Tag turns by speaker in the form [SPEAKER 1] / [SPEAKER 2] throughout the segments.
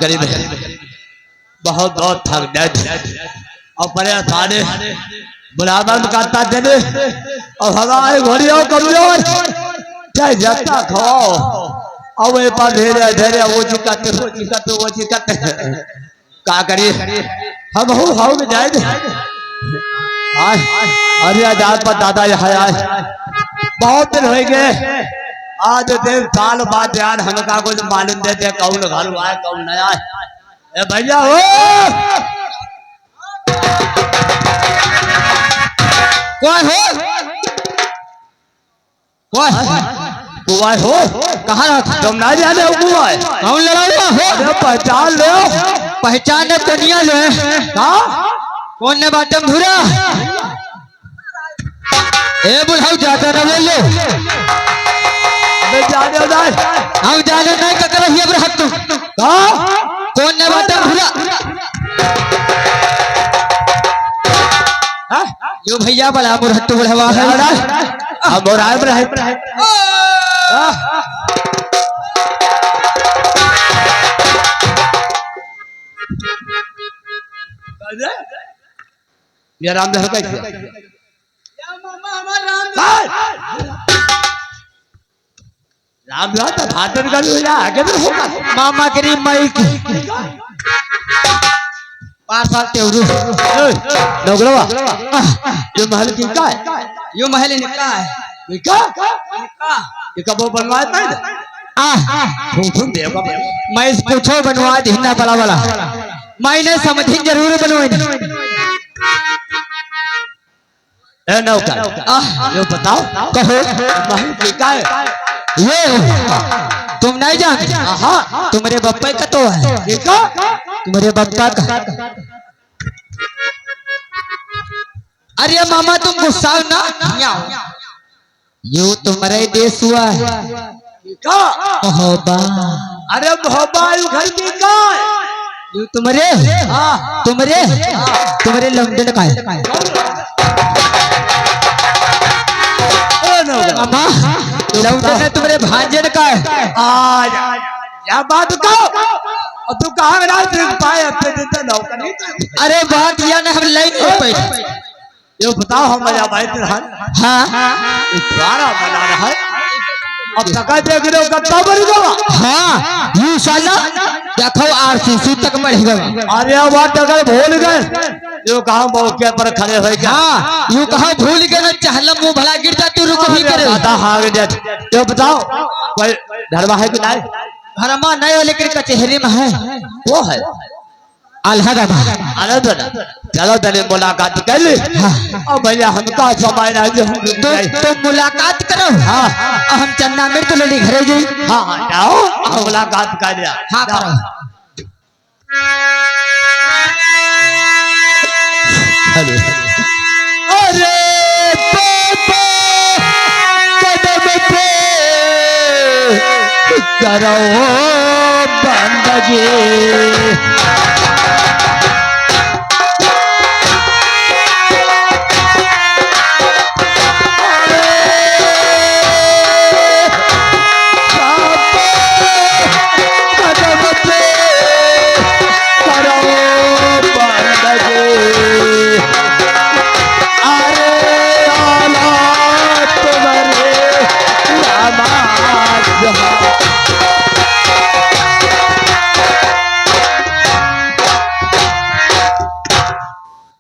[SPEAKER 1] करीब बहुत बहुत थक गए और परेशान बुलावन करता चले और हमारे घोड़ियों कमजोर चाहे जता खाओ और वे पर धीरे धीरे वो चिकत का करिए हम हो जाए अरे आजाद पर दादा यहाँ आए बहुत दिन हो गए आज देव साल बाद यार हमका कुछ मालूम देते कौन घर आए कौन नया है भैया हो कौन हो कहाँ तुम ना जाने हो कौन लड़ा हो पहचान लो
[SPEAKER 2] पहचान दुनिया लो कौन ने बाटम भूरा ए बुढ़ाऊ जाता ना बोल लो
[SPEAKER 1] जाने
[SPEAKER 2] हम जाने नहीं का करो ये बुढ़ा तू कौन ने बाटम भूरा यो भैया बड़ा बुढ़ा तू बुढ़वा है
[SPEAKER 1] अब और आए बुढ़ा ये राम देव कैसे राम देव तो भाटर का भी आगे भी होगा
[SPEAKER 2] मामा करी माइक 5 साल तेवरू
[SPEAKER 1] नौकरवा ये महल की का है
[SPEAKER 2] यो महल निकला है
[SPEAKER 1] निका ये कब बनवाया था फूफून देगा
[SPEAKER 2] मैं इस पूछो बनवा दिना बड़ा वाला मैंने समझी जरूर बनवाई
[SPEAKER 1] ए नौकर ये बताओ
[SPEAKER 2] कहो
[SPEAKER 1] महल की का है
[SPEAKER 2] ये तुम नहीं जानते तुम्हारे बप्पा का तो है
[SPEAKER 1] देखो
[SPEAKER 2] तुम्हारे बप्पा का अरे मामा तुम गुस्सा ना यू तुम्हारे देश हुआ है मोहब्बा
[SPEAKER 1] अरे मोहब्बा घर की का
[SPEAKER 2] यू तुम्हारे लंदन का है मामा लंदन है तुम्हारे भांजन का है
[SPEAKER 1] आज क्या बात कहो तू कहाँ रात पाए अपने दिन तो नौकर नहीं
[SPEAKER 2] अरे बात या ना हम लाइन हो पाए
[SPEAKER 1] ये बताओ हम मजा भाई द्वारा बना रहा है अब तक देख रहे हो कब बन
[SPEAKER 2] यू साला देखो आरसीसी तक मर गया
[SPEAKER 1] अरे बात अगर भूल गए यो कहा मौके पर खड़े हो क्या
[SPEAKER 2] यू कहा भूल गए ना चहला मुंह भला गिर जाती रुको भी करे
[SPEAKER 1] तो बताओ कोई धर्मा है कि नहीं
[SPEAKER 2] धर्मा नहीं है लेकिन कचहरी में है
[SPEAKER 1] वो है चलो तने मुलाकात कर ली और भैया हमका समय ना जो
[SPEAKER 2] तो मुलाकात करो हम चन्ना मिर्च लेने घरे जाई
[SPEAKER 1] हाँ जाओ मुलाकात कर लिया
[SPEAKER 2] हाँ करो
[SPEAKER 1] अरे कदम पे करो बंदगी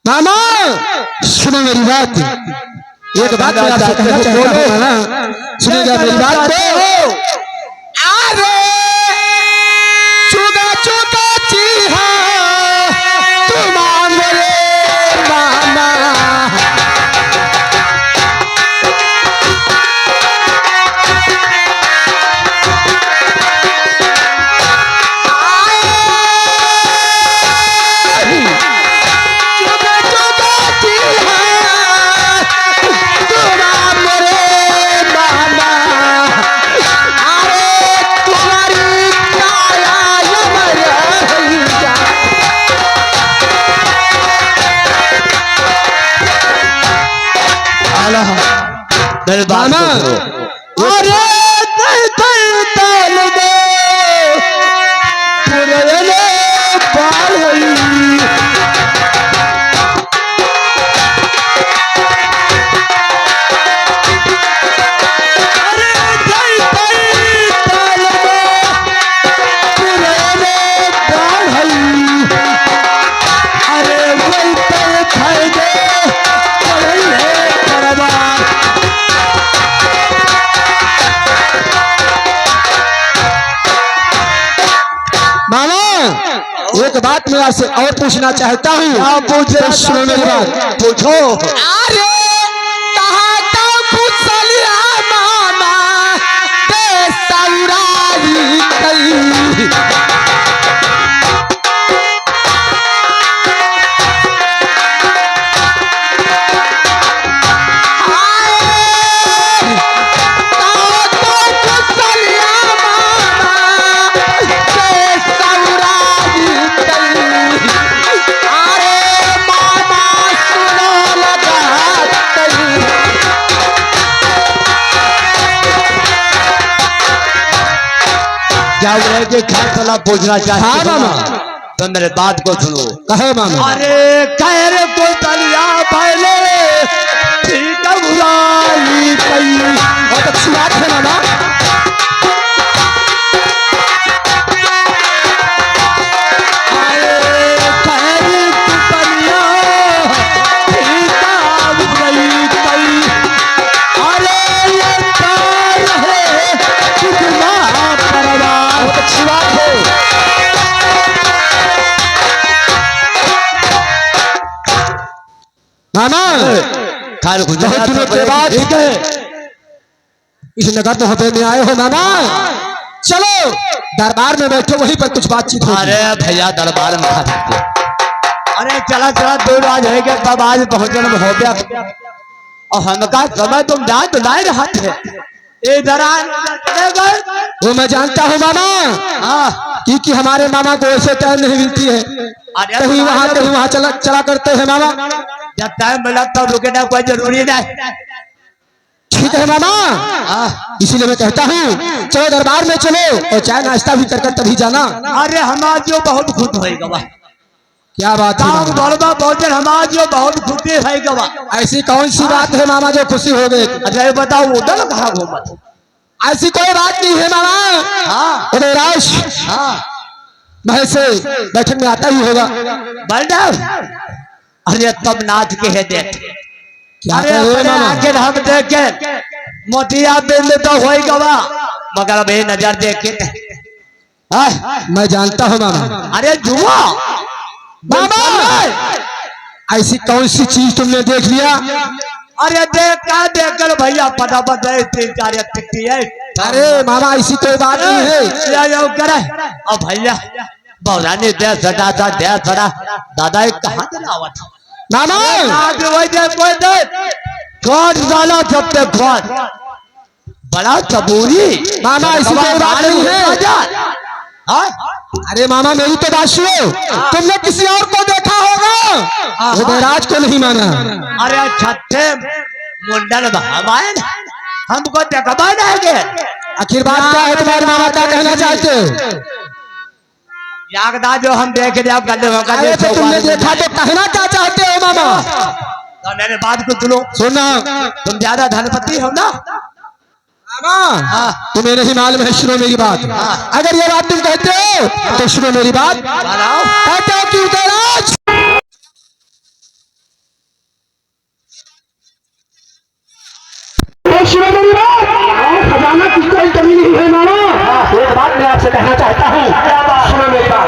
[SPEAKER 2] मामा सुनो मेरी बात एक बात मैं आपसे कहना चाहता हूँ ना सुनिएगा मेरी बात अरे चुगा चुगा चीहा तुम मेरे मामा
[SPEAKER 1] मामा अरे
[SPEAKER 2] एक बात मैं आपसे और पूछना चाहता हूँ।
[SPEAKER 1] क्या पूछ रहे
[SPEAKER 2] तो सुनो मेरी बात।
[SPEAKER 1] पूछो।
[SPEAKER 2] अरे कहाँ का पूछलिया मामा बेसौराई कई।
[SPEAKER 1] क्या बोले कि खासला पूछना चाहते
[SPEAKER 2] हाँ
[SPEAKER 1] हो?
[SPEAKER 2] मामा।
[SPEAKER 1] तो मेरे बात को सुनो।
[SPEAKER 2] कहे मामा।
[SPEAKER 1] अरे खैर को तलिया पहले ठीक है बुराई कई।
[SPEAKER 2] बहुत अच्छी बात है मामा। मामा
[SPEAKER 1] खैर कुछ
[SPEAKER 2] बहुत दिनों के बाद
[SPEAKER 1] ठीक है।
[SPEAKER 2] इस नगर मोहब्बे में आए हो मामा। चलो दरबार में बैठो, वहीं पर कुछ बातचीत होगी।
[SPEAKER 1] अरे भैया दरबार में खा सकते। अरे चला चला 2 आज है क्या तब आज पहुंचने में हो गया। और हमका समय तुम जान तो लाए रहा थे। इधर चले गए।
[SPEAKER 2] वो मैं जानता हूँ मामा,
[SPEAKER 1] हाँ
[SPEAKER 2] क्योंकि हमारे मामा को ऐसे टाइम नहीं मिलती है।
[SPEAKER 1] अरे
[SPEAKER 2] कहीं वहाँ चला चला करते हैं मामा।
[SPEAKER 1] जब टाइम मिला तब रुकना कोई जरूरी नहीं।
[SPEAKER 2] ठीक है मामा,
[SPEAKER 1] हाँ।
[SPEAKER 2] इसीलिए मैं कहता हूँ चलो दरबार में चलो और चाय नाश्ता भी कर तभी जाना।
[SPEAKER 1] अरे हमार जो बहुत खुश है गवा।
[SPEAKER 2] क्या बात है
[SPEAKER 1] काम
[SPEAKER 2] मामा?
[SPEAKER 1] गड़बा पहुंचे हमार जो बहुत खुशी है गवा।
[SPEAKER 2] ऐसी कौन सी बात है मामा जो खुशी हो गई?
[SPEAKER 1] अच्छा ये बताओ उधर कहाँ घूमत?
[SPEAKER 2] ऐसी कोई बात नहीं है मामा।
[SPEAKER 1] हाँ
[SPEAKER 2] उदयराज
[SPEAKER 1] हाँ
[SPEAKER 2] महल से बैठक में आता ही होगा।
[SPEAKER 1] बलदेव। अरे तब नाच के है देख।
[SPEAKER 2] क्या
[SPEAKER 1] अरे
[SPEAKER 2] कह रहे हो
[SPEAKER 1] अपने
[SPEAKER 2] मामा?
[SPEAKER 1] आखिर हम देखे मोतिया बिंद तो हो गवा मगर अब ये नजर देखे
[SPEAKER 2] मैं जानता हूँ मामा।
[SPEAKER 1] अरे जुआ
[SPEAKER 2] मामा ऐसी कौन सी चीज तुमने देख लिया?
[SPEAKER 1] अरे देख कर भैया फटाफट 3-4 टिकटी है।
[SPEAKER 2] अरे मामा ऐसी कोई बात नहीं है।
[SPEAKER 1] यो करे अब भैया बौरानी दे सटा था दे सटा दादा एक कहाँ चला था
[SPEAKER 2] मामा
[SPEAKER 1] आज वही दे कोई दे खोज डाला सब पे खोज बड़ा सबूरी।
[SPEAKER 2] मामा ऐसी कोई बात नहीं है।
[SPEAKER 1] हाँ?
[SPEAKER 2] अरे मामा मेरी तो बात सुनो, तुमने किसी और को देखा होगा, उदयराज को नहीं माना।
[SPEAKER 1] अरे छठे मुंडन हमारे हमको देखा नहीं।
[SPEAKER 2] आखिर बात क्या है तुम्हारे मामा, क्या कहना चाहते हो?
[SPEAKER 1] यागदा जो हम देख रहे अब गले
[SPEAKER 2] अरे तो तुमने देखा तो कहना क्या चाहते हो मामा?
[SPEAKER 1] तो मेरे बात को सुनो।
[SPEAKER 2] सुनना
[SPEAKER 1] तुम ज्यादा धनपति हो ना।
[SPEAKER 2] मामा तुम्हें नहीं मालूम है, सुनो मेरी बात। अगर ये बात तुम कहते हो तो सुनो मेरी बात। कहते हो कि उदयराज सुनो मेरी बात। खजाना की कोई कमी नहीं है मामा। एक बात मैं आपसे कहना चाहता हूँ, सुनो मेरी बात।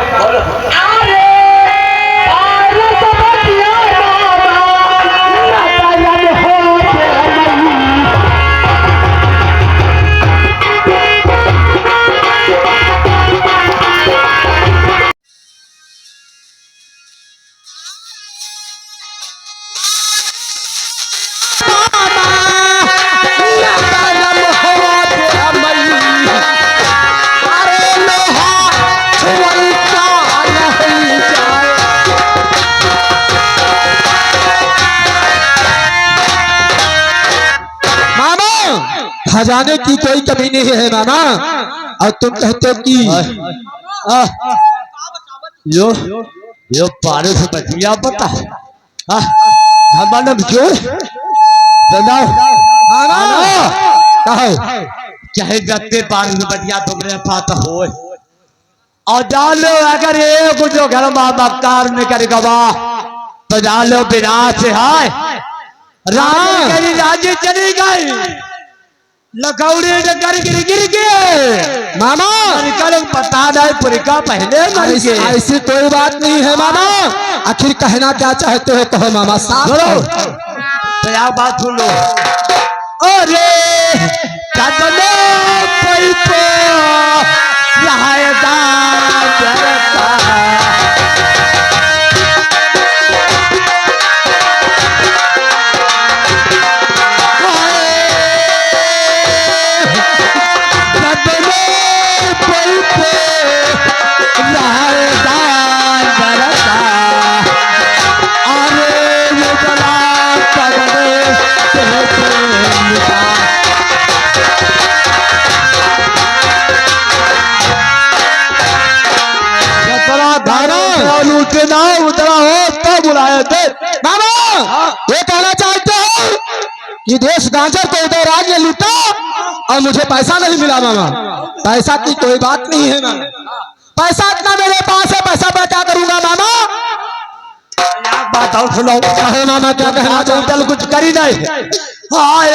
[SPEAKER 2] खजाने की कोई कमी नहीं है मामा। और तुम कहते हो कि
[SPEAKER 1] यो पारे से बचिया पता घमंड क्यों चाहे जत्ते पार से बचिया तुमरे पास हो और जान लो अगर एक जो घर में मक्कार निकल गवा तो जान लो बिना से हाय राजी चली गई। लकौड़ी डगर गिर गिर के
[SPEAKER 2] मामा
[SPEAKER 1] निकल पता नहीं पुरिका पहले मर के।
[SPEAKER 2] ऐसी कोई बात नहीं है मामा। आखिर कहना क्या चाहते हो कहो मामा साहब।
[SPEAKER 1] बोलो तो यार बात सुन लो। अरे चांदने कोई तो सहायता करता ना उतरा हो तो बुलाया थे।
[SPEAKER 2] मामा ये कहना चाहते हो कि देश गांजर को उदय राज ने लूटा और मुझे पैसा नहीं मिला मामा। पैसा की कोई बात नहीं है मामा। पैसा इतना मेरे पास है, पैसा मैं क्या करूंगा मामा।
[SPEAKER 1] बात और सुनो।
[SPEAKER 2] कहो मामा क्या कहना चाहते
[SPEAKER 1] चल कुछ कर ही नहीं। हाय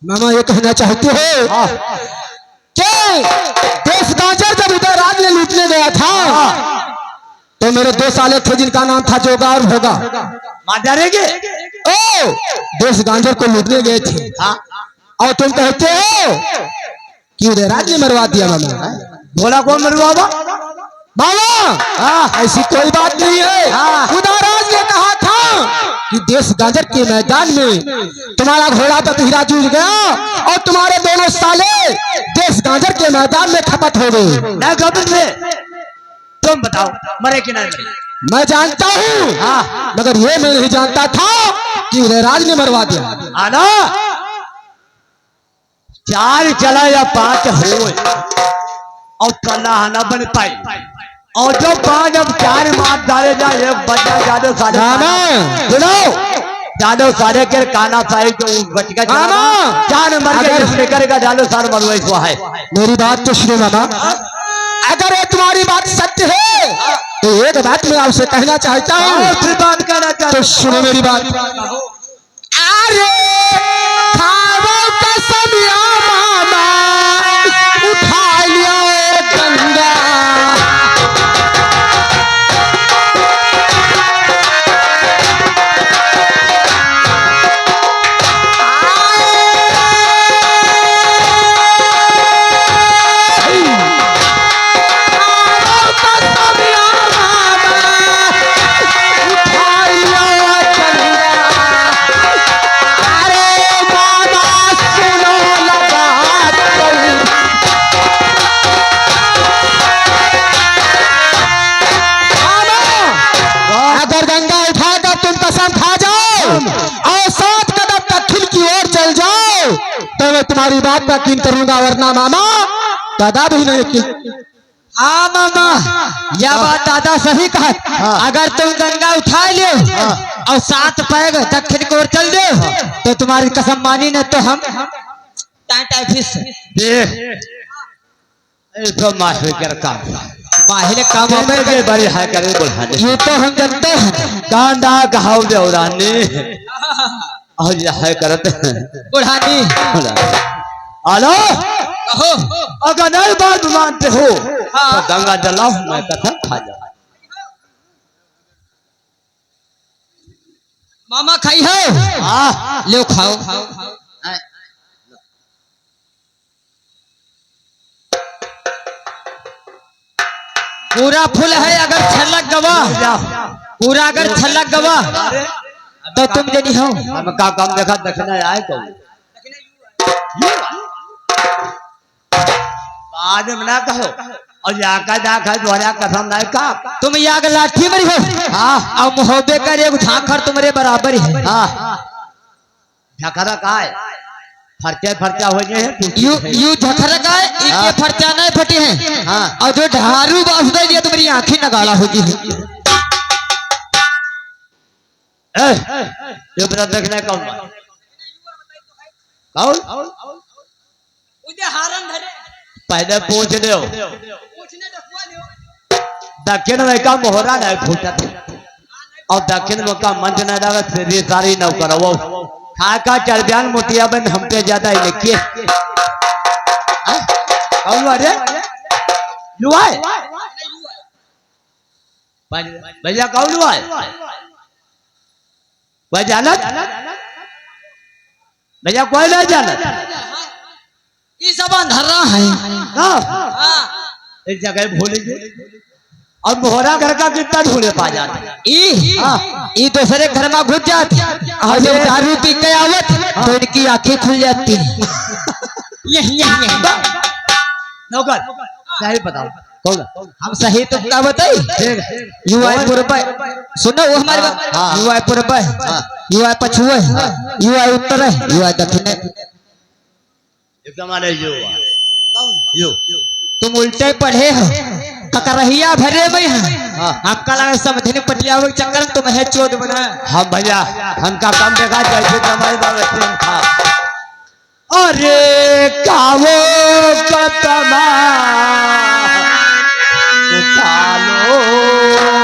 [SPEAKER 2] मामा ये कहना चाहते हो कि देश गांजर जब उदय राज ने लूटने गया था तो मेरे 2 साले थे जिनका नाम था जोगा और भोगा।
[SPEAKER 1] मारेंगे
[SPEAKER 2] ओ देश गांजर को लूटने गए थे और तुम कहते हो कि उदय राज ने मरवा दिया मामा।
[SPEAKER 1] भोला कौन मरवा
[SPEAKER 2] मामा? ऐसी कोई बात नहीं है। उदय राज ने कहा था कि देश गांजर के मैदान में तुम्हारा घोड़ा पतहीरा जूझ गया और तुम्हारे दोनों साले देश गांजर के मैदान में खपत हो गए।
[SPEAKER 1] तुम बताओ मरे कि नहीं?
[SPEAKER 2] मैं जानता हूँ मगर ये मैं नहीं जानता था कि उदयराज ने मरवा दिया।
[SPEAKER 1] आना 4 चला या 5 हो और कला न बन पाई और जो 5 अब 4 मार डाले जाए बचा जादो सारे सुनो जादो सारे के काना साहे जो बच गया 4 मर के लेकर का जादो सारे मरवाई हुआ है।
[SPEAKER 2] मेरी बात तो सुनो मामा। अगर ये तुम्हारी बात सत्य है तो एक बात मैं आपसे कहना चाहता हूँ।
[SPEAKER 1] बात कहना चाहता
[SPEAKER 2] तो सुनो मेरी बात। अरे खाओ कसम या मामा उठा लिया गंगा। तुम्हारी बात पर यकीन करूंगा वरना मामा दादा भी नहीं यकीन।
[SPEAKER 3] हाँ मामा यह बात दादा सही कहा। अगर तुम गंगा उठा लियो और 7 पैग दक्षिण की ओर चल दो तो तुम्हारी कसम मानी न तो हम
[SPEAKER 1] माहिर कर काम
[SPEAKER 3] माहिर काम
[SPEAKER 1] के बड़ी है करे बुढ़ाने
[SPEAKER 3] ये तो हम जानते हैं।
[SPEAKER 1] कांडा कहाव देवरानी और यह है करते
[SPEAKER 3] बुढ़ानी
[SPEAKER 1] हेलो अगर नहीं बात मानते हो तो गंगा जलाओ मैं कथा खा जाऊं।
[SPEAKER 3] मामा खाई हो
[SPEAKER 1] हाँ
[SPEAKER 3] लो खाओ पूरा फुल है अगर छलक गवा पूरा अगर छलक गवा तो तुम जनी हो
[SPEAKER 1] हम का काम देखा देखना आए तो बाद में ना कहो और जाका जाका द्वारा कसम नहीं का
[SPEAKER 3] तुम याग लाठी मरी हो
[SPEAKER 1] हाँ
[SPEAKER 3] और मुहब्बे कर एक झांखर तुम्हारे बराबर है
[SPEAKER 1] हाँ झखरा का है फरचा फरचा हो गए हैं
[SPEAKER 3] यू झखरा का है इनके फरचा नहीं फटे हैं
[SPEAKER 1] हाँ
[SPEAKER 3] और जो ढारू बास दे दिया तुम्हारी आंखें नगाड़ा होगी
[SPEAKER 1] ये बता देखना कौन कौन
[SPEAKER 3] हारन धरे
[SPEAKER 1] पहले पूछ दो दक्षिण में का मोहरा नहीं फूटा और दक्षिण में का मंच नहीं लगा सीधी सारी न करो वो खा का चरबियान मोतिया बन हम पे ज्यादा ही लिखिए कौन अरे युवा भैया कौन युवा वह जानत भैया कोई नहीं जानत
[SPEAKER 3] ये सब अंधरा है
[SPEAKER 1] एक जगह भूलेंगे और मोहरा घर का कितना ढूंढे पा जाते
[SPEAKER 3] ये दूसरे घर में घुस जाते और जब दारू पी के आवत तो इनकी आंखें खुल जाती यही
[SPEAKER 1] नौकर सही बताओ कौन
[SPEAKER 3] हम सही तो क्या बताई यूआईपुर पर सुनो वो हमारे बात यूआईपुर पर यूआई पछुआ यूआई उत्तर है यूआई दक्षिण
[SPEAKER 1] एकदम आने यो
[SPEAKER 3] तुम उल्टे पढ़े हो ककरहिया भरे में हमका लगा समझने पटिया के चक्कर में तुम है चोद बना
[SPEAKER 1] हम भैया हमका काम देखा जैसे हमारे बाबा था अरे कावो कतमा उठालो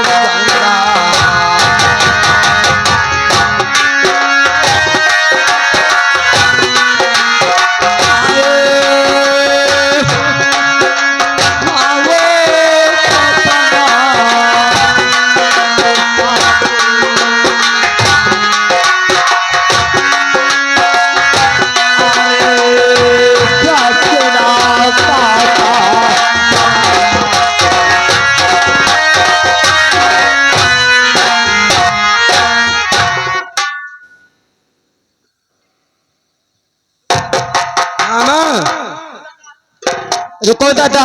[SPEAKER 1] गंगा
[SPEAKER 3] रुको दादा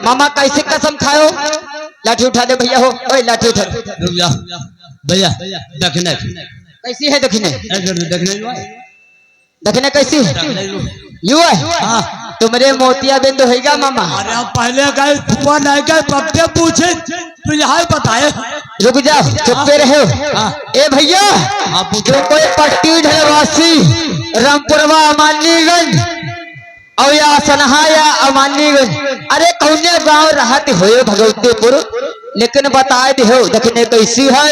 [SPEAKER 3] मामा कैसे कसम खाओ लाठी उठा दे भैया हो ओए लाठी उठा
[SPEAKER 1] भैया दक्षिण
[SPEAKER 3] कैसी है दक्षिण दक्षिण कैसी है यू है तुम्हारे मोतिया बिंदु होगा मामा
[SPEAKER 1] अरे हम पहले गए फुआ नहीं गए पक्के पूछे तो यहाँ बताए
[SPEAKER 3] रुक जाओ चुपे रहे ए भैया जो कोई पट्टी ढलवासी रामपुरवा अमानीगंज और या सनहा या अमानीगंज अरे कौने गांव रहते हो भगवतीपुर लेकिन बताए दे हो दक्षिण कैसी है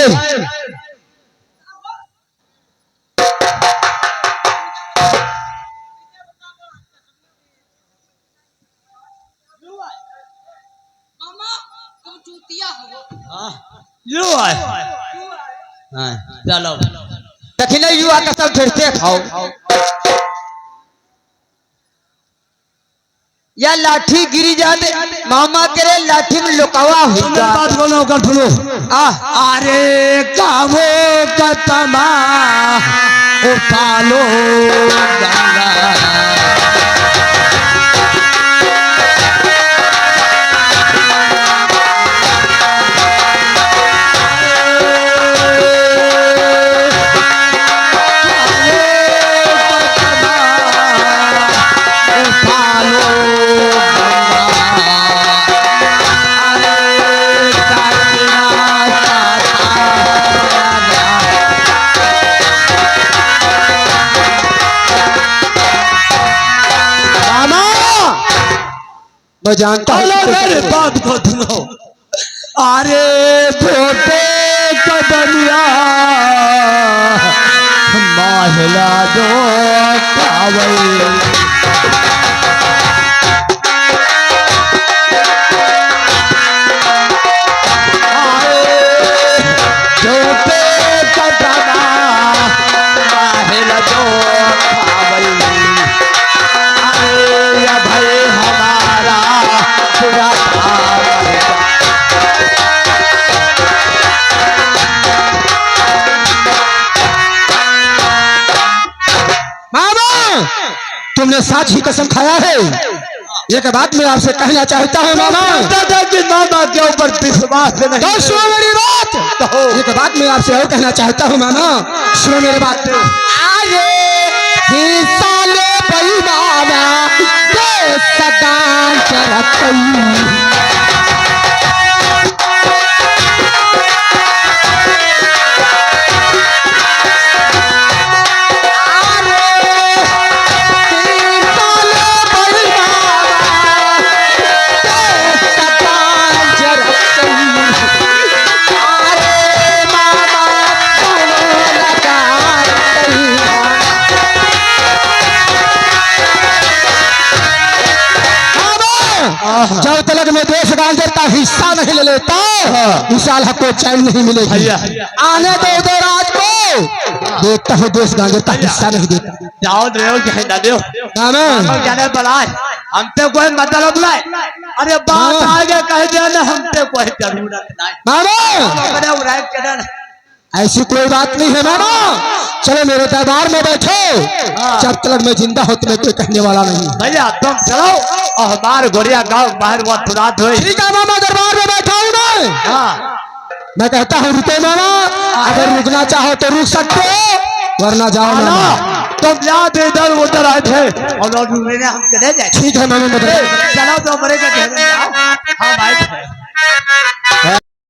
[SPEAKER 1] यो चलो
[SPEAKER 3] दक्षिण युवा का सब फिर से खाओ या लाठी गिरी जाते मामा करे लाठी में लुकावा होगा
[SPEAKER 1] बात बोलो कर सुनो अरे कावो कतमा उठालो गंगा
[SPEAKER 2] मैं जानता
[SPEAKER 1] मेरे बात को सुनो अरे छोटे कदमिया महिला दो कावल
[SPEAKER 2] तुमने सच ही कसम खाया है। एक बात मैं आपसे कहना चाहता हूँ मामा,
[SPEAKER 1] कि मामा के ऊपर विश्वास नहीं
[SPEAKER 2] तो सुनो मेरी बात। एक बात मैं आपसे और कहना चाहता हूँ मामा, सुनो मेरी बात। अरे हिस्सा ले पई बाबा दे सदान चरतई। जब तक मैं देश गांजर का हिस्सा नहीं ले लेता विशाल हक को चैन नहीं मिलेगी। आने दो उदय राज को, देखता हूँ देश गांजर का हिस्सा नहीं देता।
[SPEAKER 1] जाओ देव कहना देव जाने बनाए हमसे कोई मतलब नहीं। अरे बात आगे कह देना हमसे कोई जरूरत नहीं
[SPEAKER 2] मामा, ऐसी कोई बात नहीं है मामा। चलो मेरे दरबार में बैठो, जब तक मैं जिंदा हो तुम्हें कोई कहने वाला नहीं।
[SPEAKER 1] भैया तुम चलो और हमारे गोरिया गाँव बाहर बहुत रात हुई।
[SPEAKER 2] ठीक है मामा, दरबार में बैठा हूँ मैं कहता हूँ रुको मामा, अगर रुकना चाहो तो रुक सकते हो, वरना जाओ मामा।
[SPEAKER 1] तुम याद इधर उधर आए थे और हम चले जाए।
[SPEAKER 2] ठीक है मामा,
[SPEAKER 1] चलो तो बड़े का हाँ भाई।